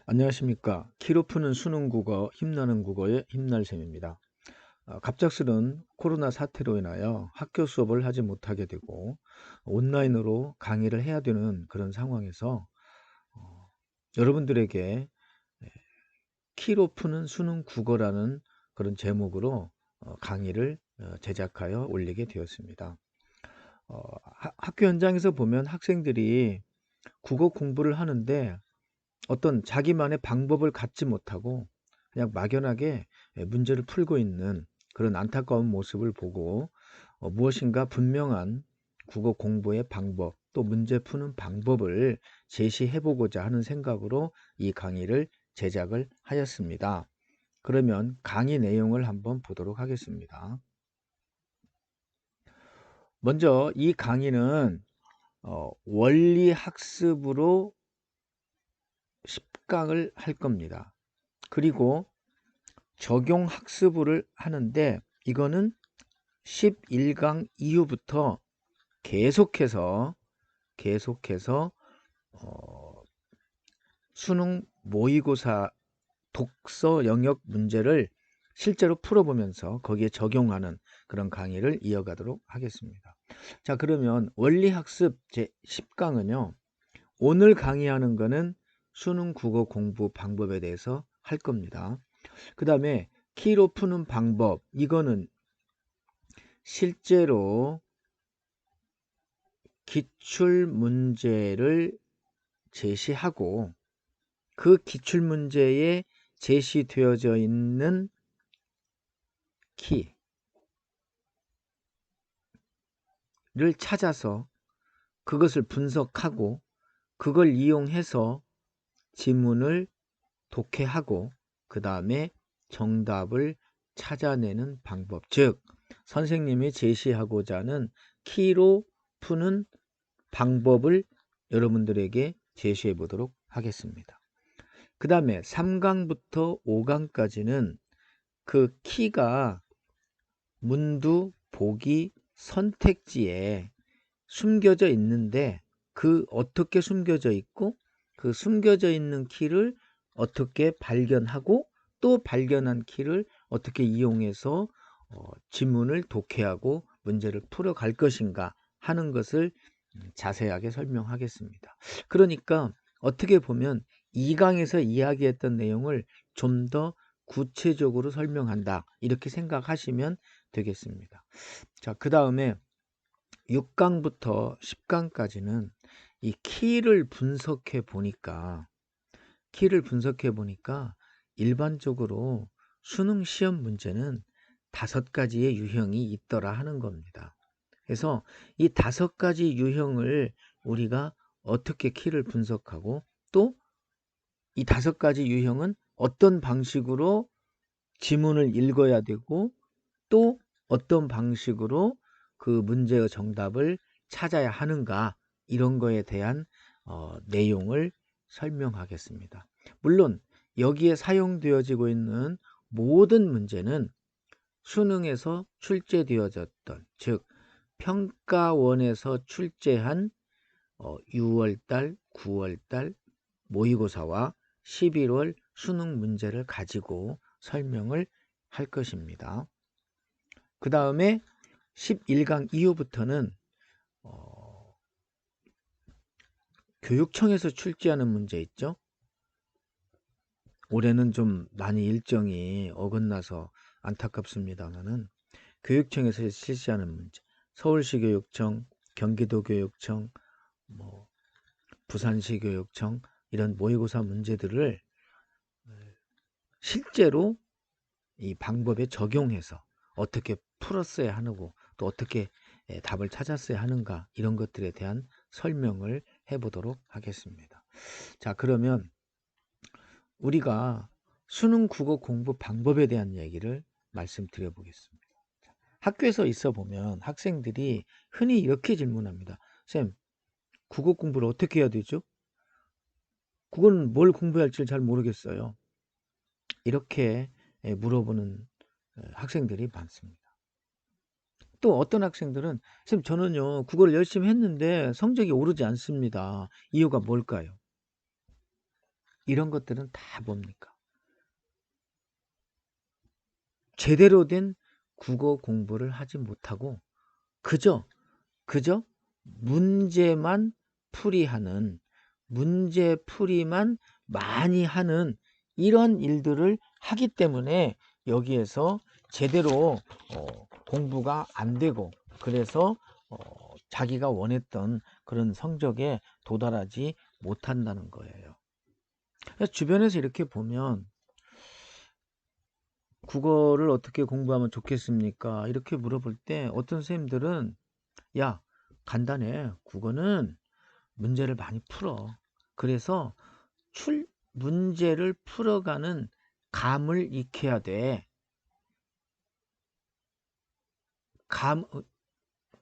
안녕하십니까. 키로 푸는 수능 국어 힘나는 국어의 힘날쌤입니다. 갑작스런 코로나 사태로 인하여 학교 수업을 하지 못하게 되고 온라인으로 강의를 해야 되는 그런 상황에서 어, 여러분들에게 키로 푸는 수능 국어라는 그런 제목으로 강의를 제작하여 올리게 되었습니다. 학교 현장에서 보면 학생들이 국어 공부를 하는데 어떤 자기만의 방법을 갖지 못하고 그냥 막연하게 문제를 풀고 있는 그런 안타까운 모습을 보고 무엇인가 분명한 국어 공부의 방법 또 문제 푸는 방법을 제시해 보고자 하는 생각으로 이 강의를 제작을 하였습니다. 그러면 강의 내용을 한번 보도록 하겠습니다. 먼저 이 강의는 원리 학습으로 10강을 할 겁니다. 그리고 적용 학습을 하는데 이거는 11강 이후부터 계속해서 수능 모의고사 독서 영역 문제를 실제로 풀어보면서 거기에 적용하는 그런 강의를 이어가도록 하겠습니다. 자, 그러면 원리학습 제10강은요. 오늘 강의하는 거는 수능 국어 공부 방법에 대해서 할 겁니다. 그 다음에 키로 푸는 방법, 이거는 실제로 기출문제를 제시하고 그 기출문제에 제시되어져 있는 키를 찾아서 그것을 분석하고 그걸 이용해서 지문을 독해하고 그 다음에 정답을 찾아내는 방법, 즉 선생님이 제시하고자 하는 키로 푸는 방법을 여러분들에게 제시해 보도록 하겠습니다. 그 다음에 3강부터 5강까지는 그 키가 문두, 보기, 선택지에 숨겨져 있는데 그 어떻게 숨겨져 있고 그 숨겨져 있는 키를 어떻게 발견하고 또 발견한 키를 어떻게 이용해서 지문을 독해하고 문제를 풀어갈 것인가 하는 것을 자세하게 설명하겠습니다. 그러니까 어떻게 보면 2강에서 이야기했던 내용을 좀 더 구체적으로 설명한다 이렇게 생각하시면 되겠습니다. 자, 그 다음에 6강부터 10강까지는 이 키를 분석해 보니까 일반적으로 수능 시험 문제는 5가지의 유형이 있더라 하는 겁니다. 그래서 이 5가지 유형을 우리가 어떻게 키를 분석하고 또 이 5가지 유형은 어떤 방식으로 지문을 읽어야 되고 또 어떤 방식으로 그 문제의 정답을 찾아야 하는가 이런 거에 대한 내용을 설명하겠습니다. 물론 여기에 사용되어지고 있는 모든 문제는 수능에서 출제되어졌던 즉 평가원에서 출제한 6월달, 9월달 모의고사와 11월 수능 문제를 가지고 설명을 할 것입니다. 그 다음에 11강 이후부터는 교육청에서 출제하는 문제 있죠. 올해는 좀 많이 일정이 어긋나서 안타깝습니다만은 교육청에서 실시하는 문제, 서울시 교육청, 경기도 교육청, 뭐 부산시 교육청 이런 모의고사 문제들을 실제로 이 방법에 적용해서 어떻게 풀었어야 하고 또 어떻게 답을 찾았어야 하는가 이런 것들에 대한 설명을 해보도록 하겠습니다. 자, 그러면 우리가 수능 국어 공부 방법에 대한 얘기를 말씀드려 보겠습니다. 학교에서 있어 보면 학생들이 흔히 이렇게 질문합니다. 쌤, 국어 공부를 어떻게 해야 되죠? 국어는 뭘 공부해야 할지 잘 모르겠어요. 이렇게 물어보는 학생들이 많습니다. 또 어떤 학생들은 쌤 저는요 국어를 열심히 했는데 성적이 오르지 않습니다. 이유가 뭘까요? 이런 것들은 다 뭡니까? 제대로 된 국어 공부를 하지 못하고 그저 문제만 풀이하는, 문제 풀이만 많이 하는 이런 일들을 하기 때문에 여기에서 제대로 공부가 안 되고, 그래서 자기가 원했던 그런 성적에 도달하지 못한다는 거예요. 그래서 주변에서 이렇게 보면 국어를 어떻게 공부하면 좋겠습니까? 이렇게 물어볼 때 어떤 선생님들은 야, 간단해. 국어는 문제를 많이 풀어. 그래서 문제를 풀어가는 감을 익혀야 돼.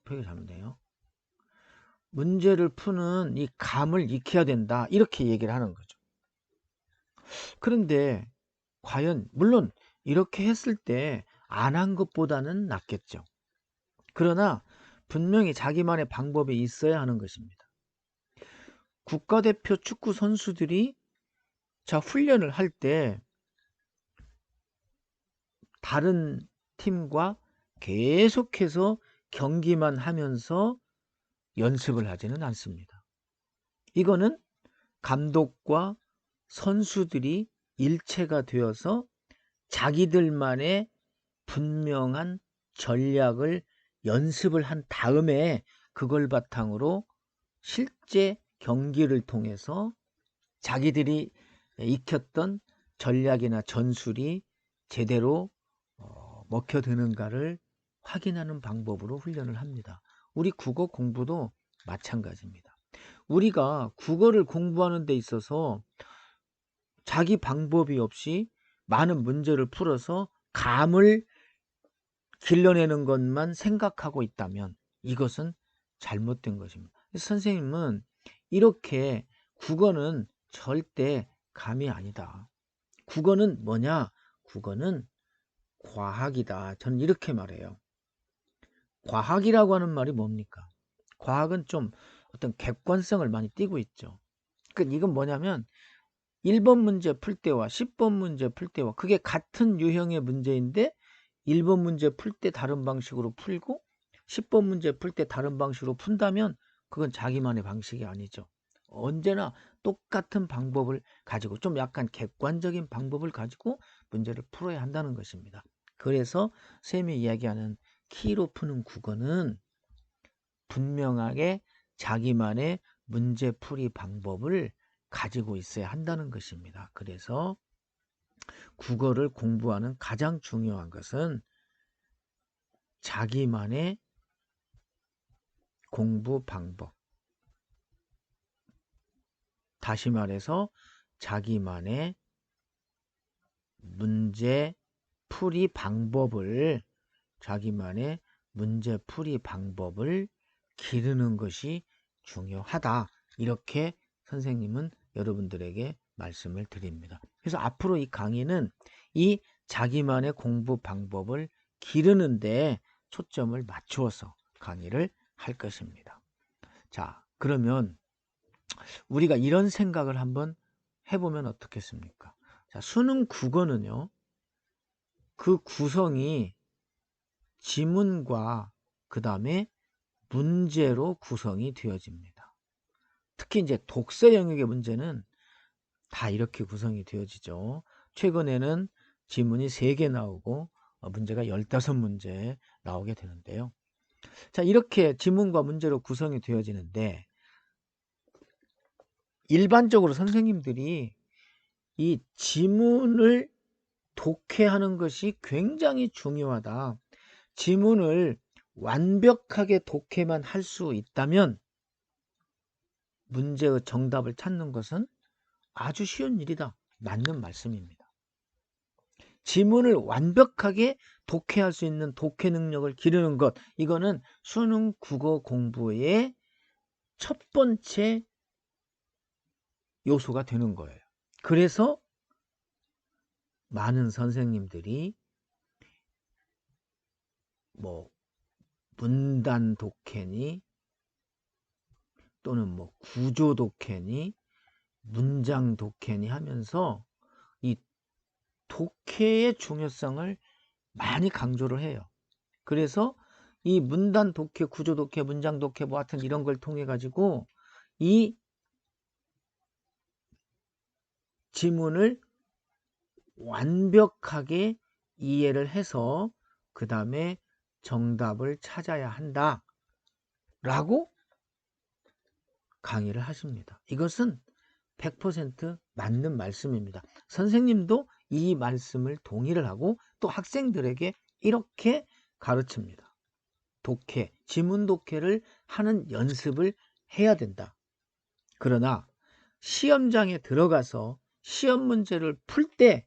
표현이 잘못돼요. 문제를 푸는 이 감을 익혀야 된다. 이렇게 얘기를 하는 거죠. 그런데 과연 물론 이렇게 했을 때 안 한 것보다는 낫겠죠. 그러나 분명히 자기만의 방법이 있어야 하는 것입니다. 국가대표 축구 선수들이 훈련을 할 때 다른 팀과 계속해서 경기만 하면서 연습을 하지는 않습니다. 이거는 감독과 선수들이 일체가 되어서 자기들만의 분명한 전략을 연습을 한 다음에 그걸 바탕으로 실제 경기를 통해서 자기들이 익혔던 전략이나 전술이 제대로 먹혀드는가를 확인하는 방법으로 훈련을 합니다. 우리 국어 공부도 마찬가지입니다. 우리가 국어를 공부하는 데 있어서 자기 방법이 없이 많은 문제를 풀어서 감을 길러내는 것만 생각하고 있다면 이것은 잘못된 것입니다. 선생님은 이렇게 국어는 절대 감이 아니다. 국어는 뭐냐? 국어는 과학이다. 저는 이렇게 말해요. 과학이라고 하는 말이 뭡니까? 과학은 좀 어떤 객관성을 많이 띠고 있죠. 그러니까 이건 뭐냐면 1번 문제 풀 때와 10번 문제 풀 때와 그게 같은 유형의 문제인데 1번 문제 풀 때 다른 방식으로 풀고 10번 문제 풀 때 다른 방식으로 푼다면 그건 자기만의 방식이 아니죠. 언제나 똑같은 방법을 가지고 좀 약간 객관적인 방법을 가지고 문제를 풀어야 한다는 것입니다. 그래서 쌤이 이야기하는 키로 푸는 국어는 분명하게 자기만의 문제풀이 방법을 가지고 있어야 한다는 것입니다. 그래서 국어를 공부하는 가장 중요한 것은 자기만의 공부 방법. 다시 말해서 자기만의 문제풀이 방법을 기르는 것이 중요하다. 이렇게 선생님은 여러분들에게 말씀을 드립니다. 그래서 앞으로 이 강의는 이 자기만의 공부 방법을 기르는데 초점을 맞추어서 강의를 할 것입니다. 자, 그러면 우리가 이런 생각을 한번 해보면 어떻겠습니까? 자, 수능 국어는요, 그 구성이 지문과 그 다음에 문제로 구성이 되어집니다. 특히 이제 독서 영역의 문제는 다 이렇게 구성이 되어지죠. 최근에는 지문이 3개 나오고 문제가 15문제 나오게 되는데요. 자, 이렇게 지문과 문제로 구성이 되어지는데 일반적으로 선생님들이 이 지문을 독해하는 것이 굉장히 중요하다. 지문을 완벽하게 독해만 할 수 있다면 문제의 정답을 찾는 것은 아주 쉬운 일이다. 맞는 말씀입니다. 지문을 완벽하게 독해할 수 있는 독해 능력을 기르는 것, 이거는 수능 국어 공부의 첫 번째 요소가 되는 거예요. 그래서 많은 선생님들이 문단 독해니 또는 구조 독해니 문장 독해니 하면서 이 독해의 중요성을 많이 강조를 해요. 그래서 이 문단 독해, 구조 독해, 문장 독해 뭐 하여튼 이런 걸 통해 가지고 이 지문을 완벽하게 이해를 해서 그 다음에 정답을 찾아야 한다 라고 강의를 하십니다. 이것은 100% 맞는 말씀입니다. 선생님도 이 말씀을 동의를 하고 또 학생들에게 이렇게 가르칩니다. 독해, 지문 독해를 하는 연습을 해야 된다. 그러나 시험장에 들어가서 시험 문제를 풀 때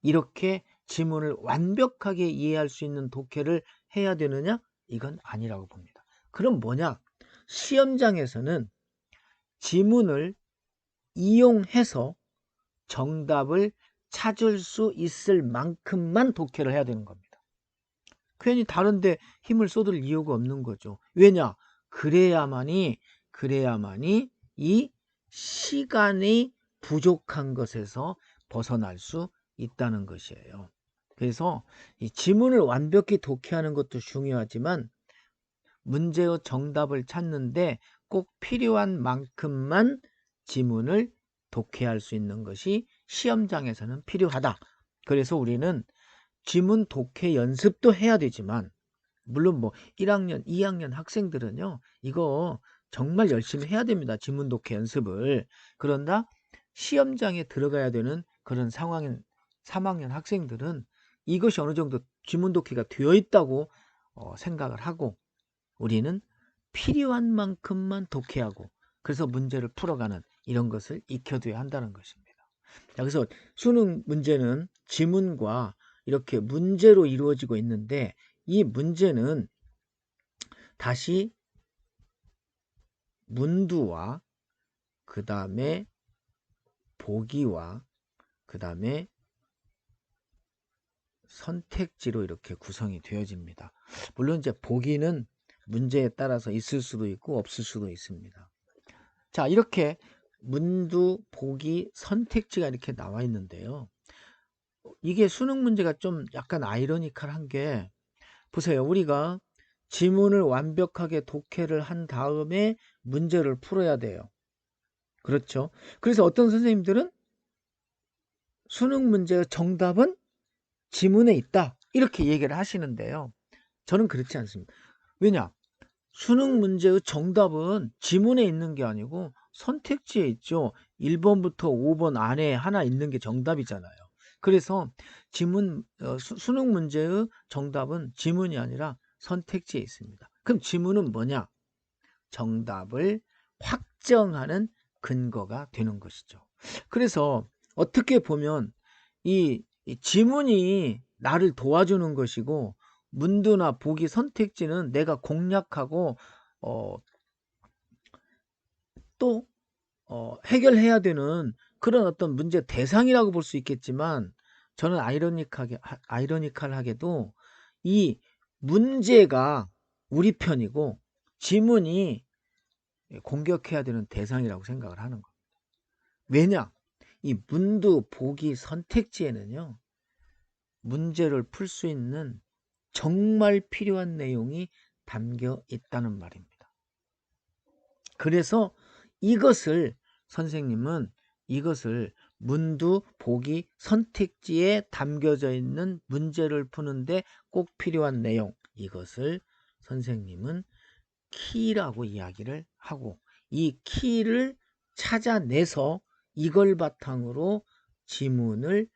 이렇게 지문을 완벽하게 이해할 수 있는 독해를 해야 되느냐? 이건 아니라고 봅니다. 그럼 뭐냐? 시험장에서는 지문을 이용해서 정답을 찾을 수 있을 만큼만 독해를 해야 되는 겁니다. 괜히 다른데 힘을 쏟을 이유가 없는 거죠. 왜냐? 그래야만이 이 시간이 부족한 것에서 벗어날 수 있다는 것이에요. 그래서 이 지문을 완벽히 독해하는 것도 중요하지만 문제의 정답을 찾는데 꼭 필요한 만큼만 지문을 독해할 수 있는 것이 시험장에서는 필요하다. 그래서 우리는 지문 독해 연습도 해야 되지만 물론 뭐 1학년, 2학년 학생들은요. 이거 정말 열심히 해야 됩니다. 지문 독해 연습을. 그러나 시험장에 들어가야 되는 그런 상황인 3학년 학생들은 이것이 어느 정도 지문 독해가 되어 있다고 생각을 하고 우리는 필요한 만큼만 독해하고 그래서 문제를 풀어가는 이런 것을 익혀둬야 한다는 것입니다. 자, 그래서 수능 문제는 지문과 이렇게 문제로 이루어지고 있는데 이 문제는 다시 문두와 그 다음에 보기와 그 다음에 선택지로 이렇게 구성이 되어집니다. 물론 이제 보기는 문제에 따라서 있을 수도 있고 없을 수도 있습니다. 자, 이렇게 문두, 보기, 선택지가 이렇게 나와 있는데요. 이게 수능 문제가 좀 약간 아이러니컬한 게 보세요. 우리가 지문을 완벽하게 독해를 한 다음에 문제를 풀어야 돼요. 그렇죠? 그래서 어떤 선생님들은 수능 문제의 정답은 지문에 있다. 이렇게 얘기를 하시는데요. 저는 그렇지 않습니다. 왜냐? 수능 문제의 정답은 지문에 있는 게 아니고 선택지에 있죠. 1번부터 5번 안에 하나 있는 게 정답이잖아요. 그래서 수능 문제의 정답은 지문이 아니라 선택지에 있습니다. 그럼 지문은 뭐냐? 정답을 확정하는 근거가 되는 것이죠. 그래서 어떻게 보면 이 지문이 나를 도와주는 것이고 문두나 보기 선택지는 내가 공략하고 또 해결해야 되는 그런 어떤 문제 대상이라고 볼 수 있겠지만 저는 아이러니컬하게도 이 문제가 우리 편이고 지문이 공격해야 되는 대상이라고 생각을 하는 겁니다. 왜냐? 이 문두, 보기, 선택지에는요. 문제를 풀 수 있는 정말 필요한 내용이 담겨 있다는 말입니다. 그래서 선생님은 이것을 문두, 보기, 선택지에 담겨져 있는 문제를 푸는데 꼭 필요한 내용, 이것을 선생님은 키라고 이야기를 하고 이 키를 찾아내서 이걸 바탕으로 지문을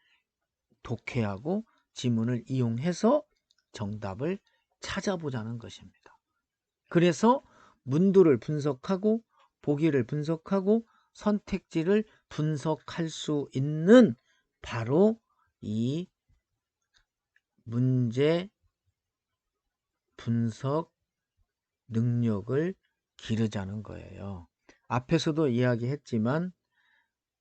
독해하고 지문을 이용해서 정답을 찾아보자는 것입니다. 그래서 문두를 분석하고 보기를 분석하고 선택지를 분석할 수 있는 바로 이 문제 분석 능력을 기르자는 거예요. 앞에서도 이야기했지만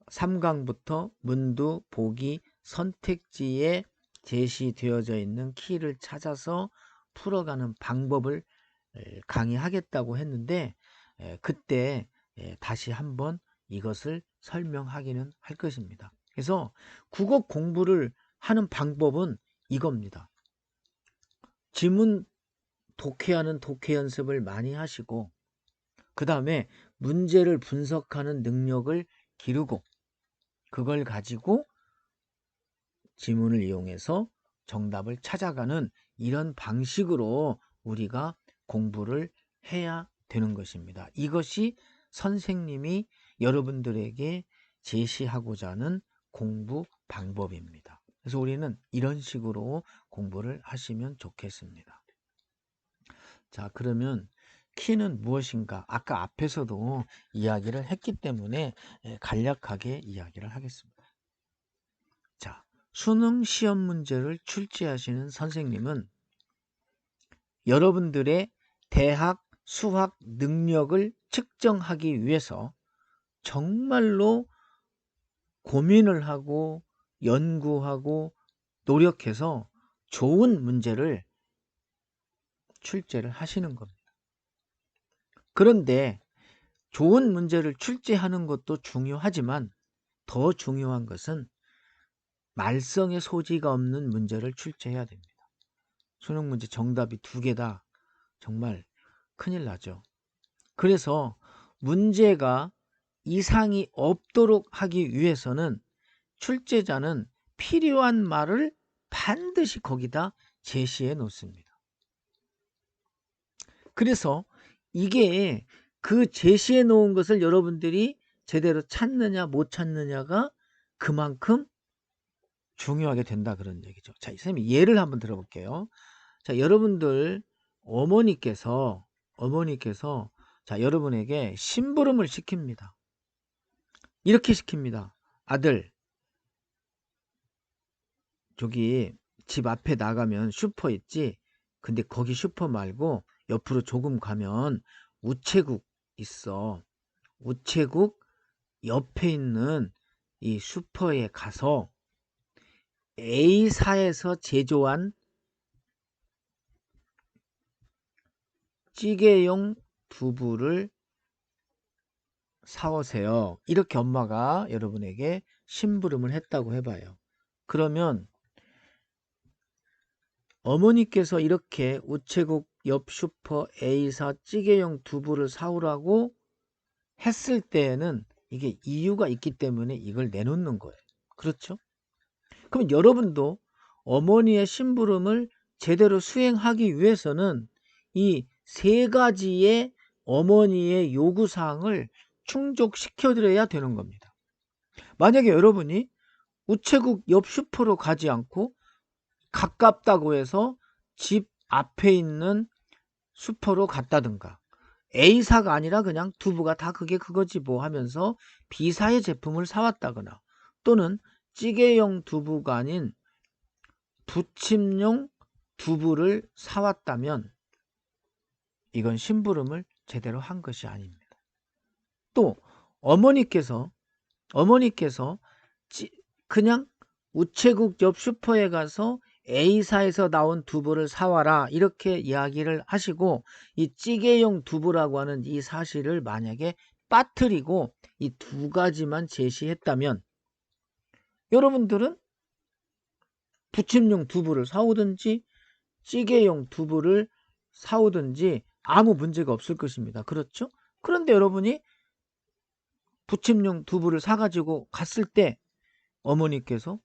3강부터 문두, 보기, 선택지에 제시되어져 있는 키를 찾아서 풀어가는 방법을 강의하겠다고 했는데 그때 다시 한번 이것을 설명하기는 할 것입니다. 그래서 국어 공부를 하는 방법은 이겁니다. 지문 독해하는 독해 연습을 많이 하시고, 그 다음에 문제를 분석하는 능력을 기르고, 그걸 가지고 지문을 이용해서 정답을 찾아가는 이런 방식으로 우리가 공부를 해야 되는 것입니다. 이것이 선생님이 여러분들에게 제시하고자 하는 공부 방법입니다. 그래서 우리는 이런 식으로 공부를 하시면 좋겠습니다. 자, 그러면 키는 무엇인가? 아까 앞에서도 이야기를 했기 때문에 간략하게 이야기를 하겠습니다. 자, 수능 시험 문제를 출제하시는 선생님은 여러분들의 대학 수학 능력을 측정하기 위해서 정말로 고민을 하고 연구하고 노력해서 좋은 문제를 출제를 하시는 겁니다. 그런데 좋은 문제를 출제하는 것도 중요하지만 더 중요한 것은 말썽의 소지가 없는 문제를 출제해야 됩니다. 수능 문제 정답이 2개다. 정말 큰일 나죠. 그래서 문제가 이상이 없도록 하기 위해서는 출제자는 필요한 말을 반드시 거기다 제시해 놓습니다. 그래서 이게 그 제시해 놓은 것을 여러분들이 제대로 찾느냐 못 찾느냐가 그만큼 중요하게 된다, 그런 얘기죠. 자, 선생님 예를 한번 들어볼게요. 자, 여러분들 어머니께서 자, 여러분에게 심부름을 시킵니다. 이렇게 시킵니다. 아들, 저기 집 앞에 나가면 슈퍼 있지? 근데 거기 슈퍼 말고 옆으로 조금 가면 우체국 있어. 우체국 옆에 있는 이 슈퍼에 가서 A사에서 제조한 찌개용 두부를 사오세요. 이렇게 엄마가 여러분에게 심부름을 했다고 해봐요. 그러면 어머니께서 이렇게 우체국 옆 슈퍼 A사 찌개용 두부를 사오라고 했을 때에는 이게 이유가 있기 때문에 이걸 내놓는 거예요. 그렇죠? 그럼 여러분도 어머니의 심부름을 제대로 수행하기 위해서는 이 3가지의 어머니의 요구사항을 충족시켜 드려야 되는 겁니다. 만약에 여러분이 우체국 옆 슈퍼로 가지 않고 가깝다고 해서 집 앞에 있는 슈퍼로 갔다든가, A사가 아니라 그냥 두부가 다 그게 그거지 뭐 하면서 B사의 제품을 사왔다거나, 또는 찌개용 두부가 아닌 부침용 두부를 사왔다면 이건 심부름을 제대로 한 것이 아닙니다. 또 어머니께서 그냥 우체국 옆 슈퍼에 가서 A사에서 나온 두부를 사와라 이렇게 이야기를 하시고, 이 찌개용 두부라고 하는 이 사실을 만약에 빠뜨리고 이 2가지만 제시했다면 여러분들은 부침용 두부를 사오든지 찌개용 두부를 사오든지 아무 문제가 없을 것입니다. 그렇죠? 그런데 여러분이 부침용 두부를 사가지고 갔을 때 어머니께서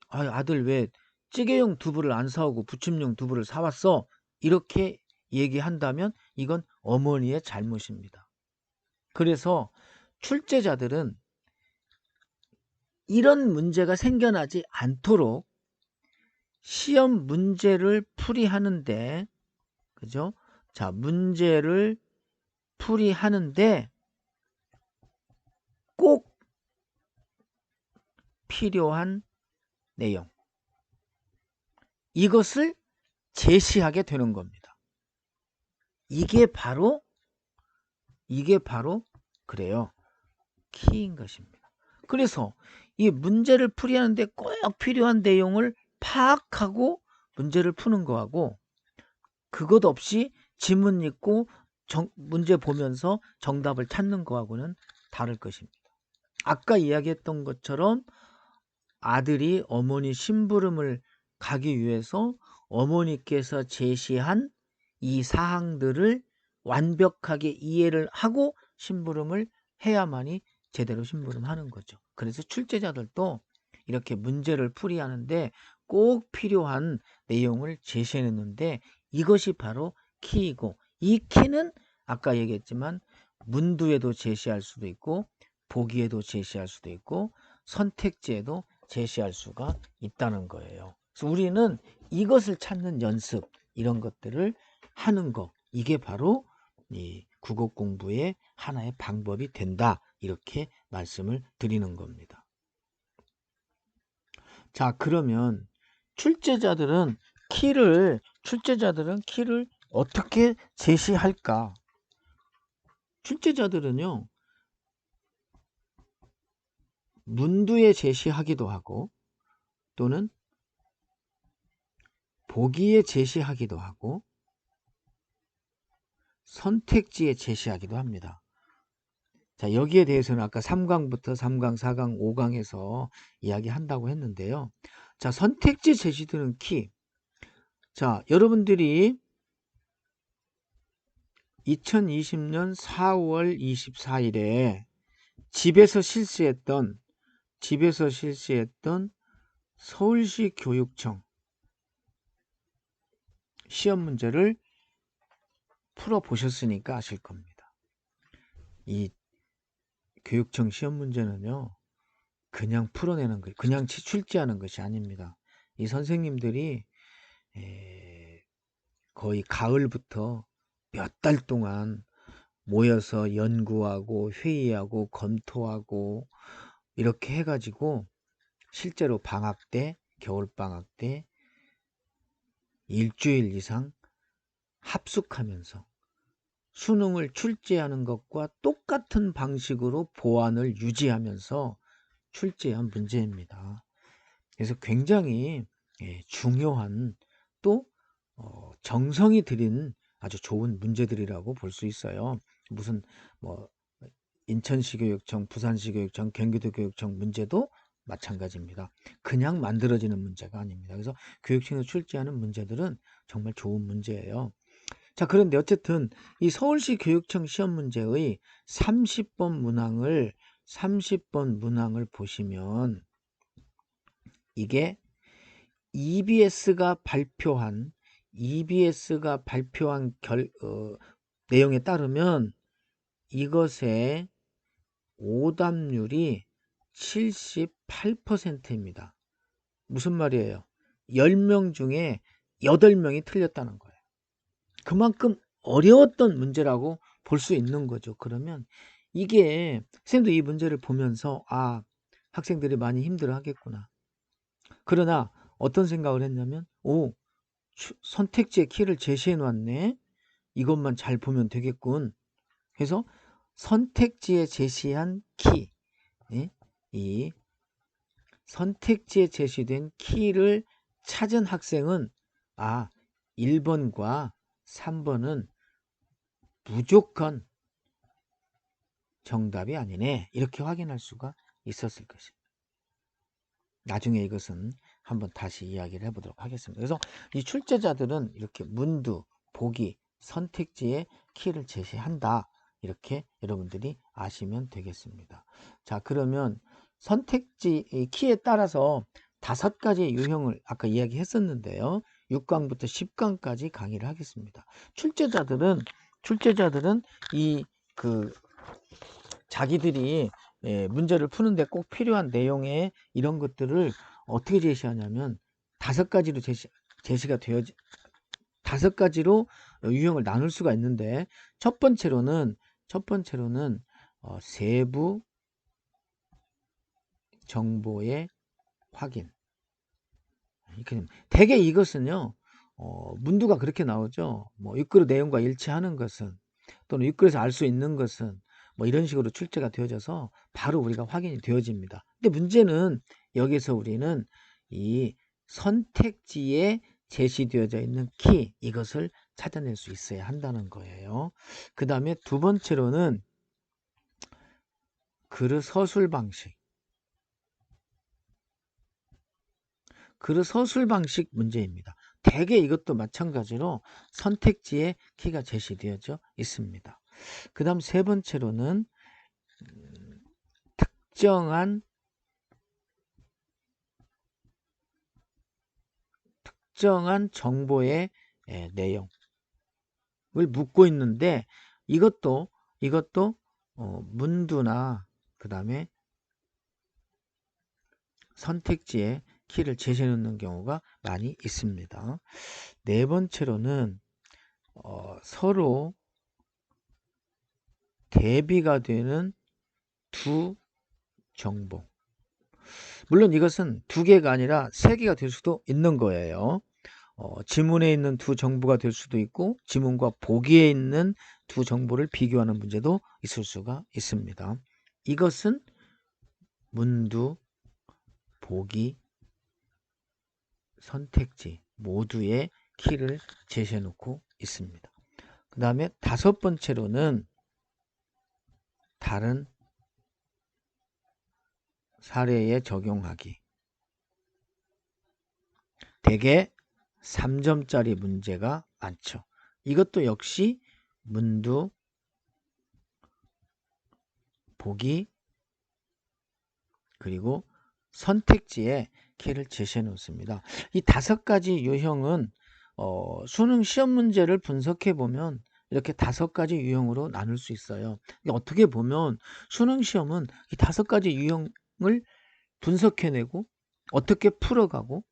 아들 왜 찌개용 두부를 안 사오고 부침용 두부를 사왔어? 이렇게 얘기한다면 이건 어머니의 잘못입니다. 그래서 출제자들은 이런 문제가 생겨나지 않도록 시험 문제를 풀이하는데, 그죠? 자, 문제를 풀이하는데 꼭 필요한 내용, 이것을 제시하게 되는 겁니다. 이게 바로 그래요, 키인 것입니다. 그래서 이 문제를 풀이하는데 꼭 필요한 내용을 파악하고 문제를 푸는 거하고, 그것 없이 지문 읽고 문제 보면서 정답을 찾는 거하고는 다를 것입니다. 아까 이야기했던 것처럼 아들이 어머니 심부름을 가기 위해서 어머니께서 제시한 이 사항들을 완벽하게 이해를 하고 심부름을 해야만이 제대로 심부름하는 거죠. 그래서 출제자들도 이렇게 문제를 풀이하는데 꼭 필요한 내용을 제시해냈는데 이것이 바로 키이고, 이 키는 아까 얘기했지만 문두에도 제시할 수도 있고 보기에도 제시할 수도 있고 선택지에도 제시할 수가 있다는 거예요. 그래서 우리는 이것을 찾는 연습, 이런 것들을 하는 거, 이게 바로 이 국어 공부의 하나의 방법이 된다, 이렇게 말씀을 드리는 겁니다. 자, 그러면 출제자들은 키를 어떻게 제시할까? 출제자들은요, 문두에 제시하기도 하고 또는 보기에 제시하기도 하고 선택지에 제시하기도 합니다. 자, 여기에 대해서는 아까 3강부터 3강, 4강, 5강에서 이야기한다고 했는데요. 자, 선택지 제시되는 키. 자, 여러분들이 2020년 4월 24일에 집에서 실시했던 서울시 교육청 시험 문제를 풀어보셨으니까 아실 겁니다. 이 교육청 시험 문제는요, 그냥 풀어내는 거, 그냥 출제하는 것이 아닙니다. 이 선생님들이 거의 가을부터 몇 달 동안 모여서 연구하고 회의하고 검토하고 이렇게 해가지고 실제로 방학 때, 겨울방학 때 일주일 이상 합숙하면서 수능을 출제하는 것과 똑같은 방식으로 보안을 유지하면서 출제한 문제입니다. 그래서 굉장히 중요한 또 정성이 들인 아주 좋은 문제들이라고 볼 수 있어요. 무슨 뭐 인천시 교육청, 부산시 교육청, 경기도 교육청 문제도 마찬가지입니다. 그냥 만들어지는 문제가 아닙니다. 그래서 교육청에서 출제하는 문제들은 정말 좋은 문제예요. 자, 그런데 어쨌든 이 서울시 교육청 시험 문제의 30번 문항을 보시면 이게 EBS가 발표한 내용에 따르면 이것의 오답률이 78%입니다. 무슨 말이에요? 10명 중에 8명이 틀렸다는 거예요. 그만큼 어려웠던 문제라고 볼 수 있는 거죠. 그러면 이게 선생님도 이 문제를 보면서 학생들이 많이 힘들어 하겠구나. 그러나 어떤 생각을 했냐면 선택지의 키를 제시해 놨네. 이것만 잘 보면 되겠군. 그래서 선택지에 제시한 키, 이 선택지에 제시된 키를 찾은 학생은 1번과 3번은 무조건 정답이 아니네, 이렇게 확인할 수가 있었을 것입니다. 나중에 이것은 한번 다시 이야기를 해보도록 하겠습니다. 그래서 이 출제자들은 이렇게 문두, 보기, 선택지에 키를 제시한다, 이렇게 여러분들이 아시면 되겠습니다. 자, 그러면 선택지 키에 따라서 5가지 유형을 아까 이야기했었는데요. 6강부터 10강까지 강의를 하겠습니다. 출제자들은 자기들이 문제를 푸는데 꼭 필요한 내용의 이런 것들을 어떻게 제시하냐면 5가지로 제시가 되어 5가지로 유형을 나눌 수가 있는데, 첫 번째로는 세부 정보의 확인. 대개 이것은요, 문두가 그렇게 나오죠. 뭐 육그릇 내용과 일치하는 것은, 또는 육그릇에서 알 수 있는 것은, 뭐 이런 식으로 출제가 되어져서 바로 우리가 확인이 되어집니다. 근데 문제는 여기서 우리는 이 선택지에 제시되어져 있는 키, 이것을 찾아낼 수 있어야 한다는 거예요. 그 다음에 두 번째로는 그릇 서술 방식. 그릇 서술 방식 문제입니다. 대개 이것도 마찬가지로 선택지에 키가 제시되어져 있습니다. 그 다음 세 번째로는 특정한 정보의 내용을 묻고 있는데 이것도 문두나 그 다음에 선택지에 키를 제시해 놓는 경우가 많이 있습니다. 네 번째로는 서로 대비가 되는 두 정보. 물론 이것은 두 개가 아니라 세 개가 될 수도 있는 거예요. 지문에 있는 두 정보가 될 수도 있고 지문과 보기에 있는 두 정보를 비교하는 문제도 있을 수가 있습니다. 이것은 문두, 보기, 선택지 모두의 키를 제시해 놓고 있습니다. 그 다음에 다섯 번째로는 다른 사례에 적용하기. 대개 3점짜리 문제가 많죠. 이것도 역시 문두, 보기, 그리고 선택지에 키를 제시해 놓습니다. 이 5가지 유형은 수능 시험 문제를 분석해 보면 이렇게 5가지 유형으로 나눌 수 있어요. 어떻게 보면 수능 시험은 이 5가지 유형을 분석해내고 어떻게 풀어가고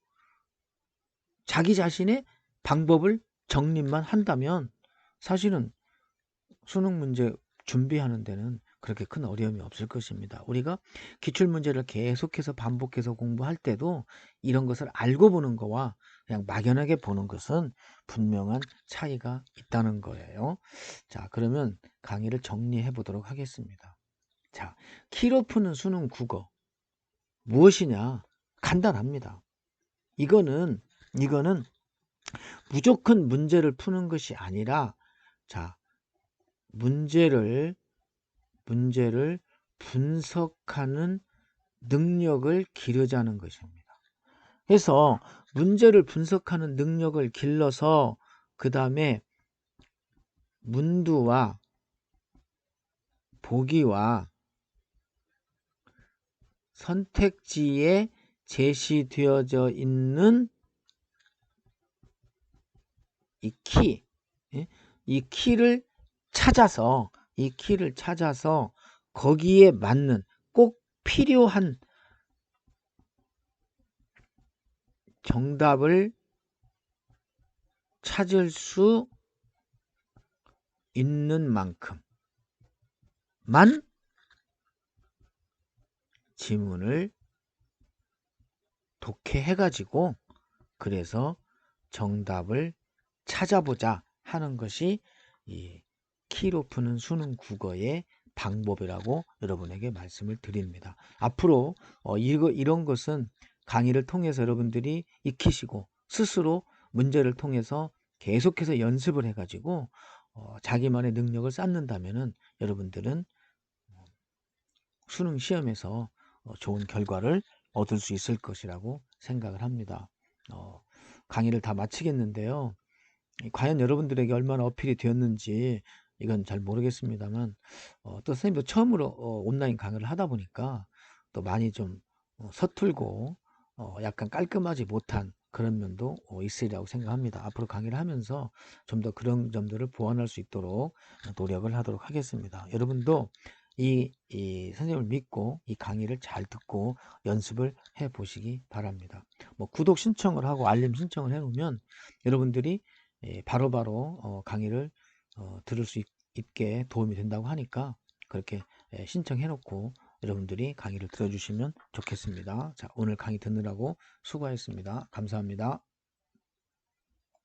자기 자신의 방법을 정립만 한다면 사실은 수능 문제 준비하는 데는 그렇게 큰 어려움이 없을 것입니다. 우리가 기출문제를 계속해서 반복해서 공부할 때도 이런 것을 알고 보는 거와 그냥 막연하게 보는 것은 분명한 차이가 있다는 거예요. 자, 그러면 강의를 정리해 보도록 하겠습니다. 자, 키로 푸는 수능 국어. 무엇이냐? 간단합니다. 이거는 무조건 문제를 푸는 것이 아니라 자, 문제를 분석하는 능력을 기르자는 것입니다. 그래서 문제를 분석하는 능력을 길러서 그 다음에 문두와 보기와 선택지에 제시되어져 있는 이 키를 찾아서 거기에 맞는 꼭 필요한 정답을 찾을 수 있는 만큼만 지문을 독해해가지고 그래서 정답을 찾아보자 하는 것이 이 키로 푸는 수능 국어의 방법이라고 여러분에게 말씀을 드립니다. 앞으로 이런 것은 강의를 통해서 여러분들이 익히시고 스스로 문제를 통해서 계속해서 연습을 해가지고 자기만의 능력을 쌓는다면은 여러분들은 수능 시험에서 좋은 결과를 얻을 수 있을 것이라고 생각을 합니다. 강의를 다 마치겠는데요. 과연 여러분들에게 얼마나 어필이 되었는지 이건 잘 모르겠습니다만 또 선생님도 처음으로 온라인 강의를 하다 보니까 또 많이 좀 서툴고 약간 깔끔하지 못한 그런 면도 있으리라고 생각합니다. 앞으로 강의를 하면서 좀 더 그런 점들을 보완할 수 있도록 노력을 하도록 하겠습니다. 여러분도 이 선생님을 믿고 이 강의를 잘 듣고 연습을 해 보시기 바랍니다. 뭐 구독 신청을 하고 알림 신청을 해 놓으면 여러분들이 바로바로 강의를 들을 수 있게 도움이 된다고 하니까 그렇게 신청해 놓고 여러분들이 강의를 들어주시면 좋겠습니다. 자, 오늘 강의 듣느라고 수고하셨습니다. 감사합니다.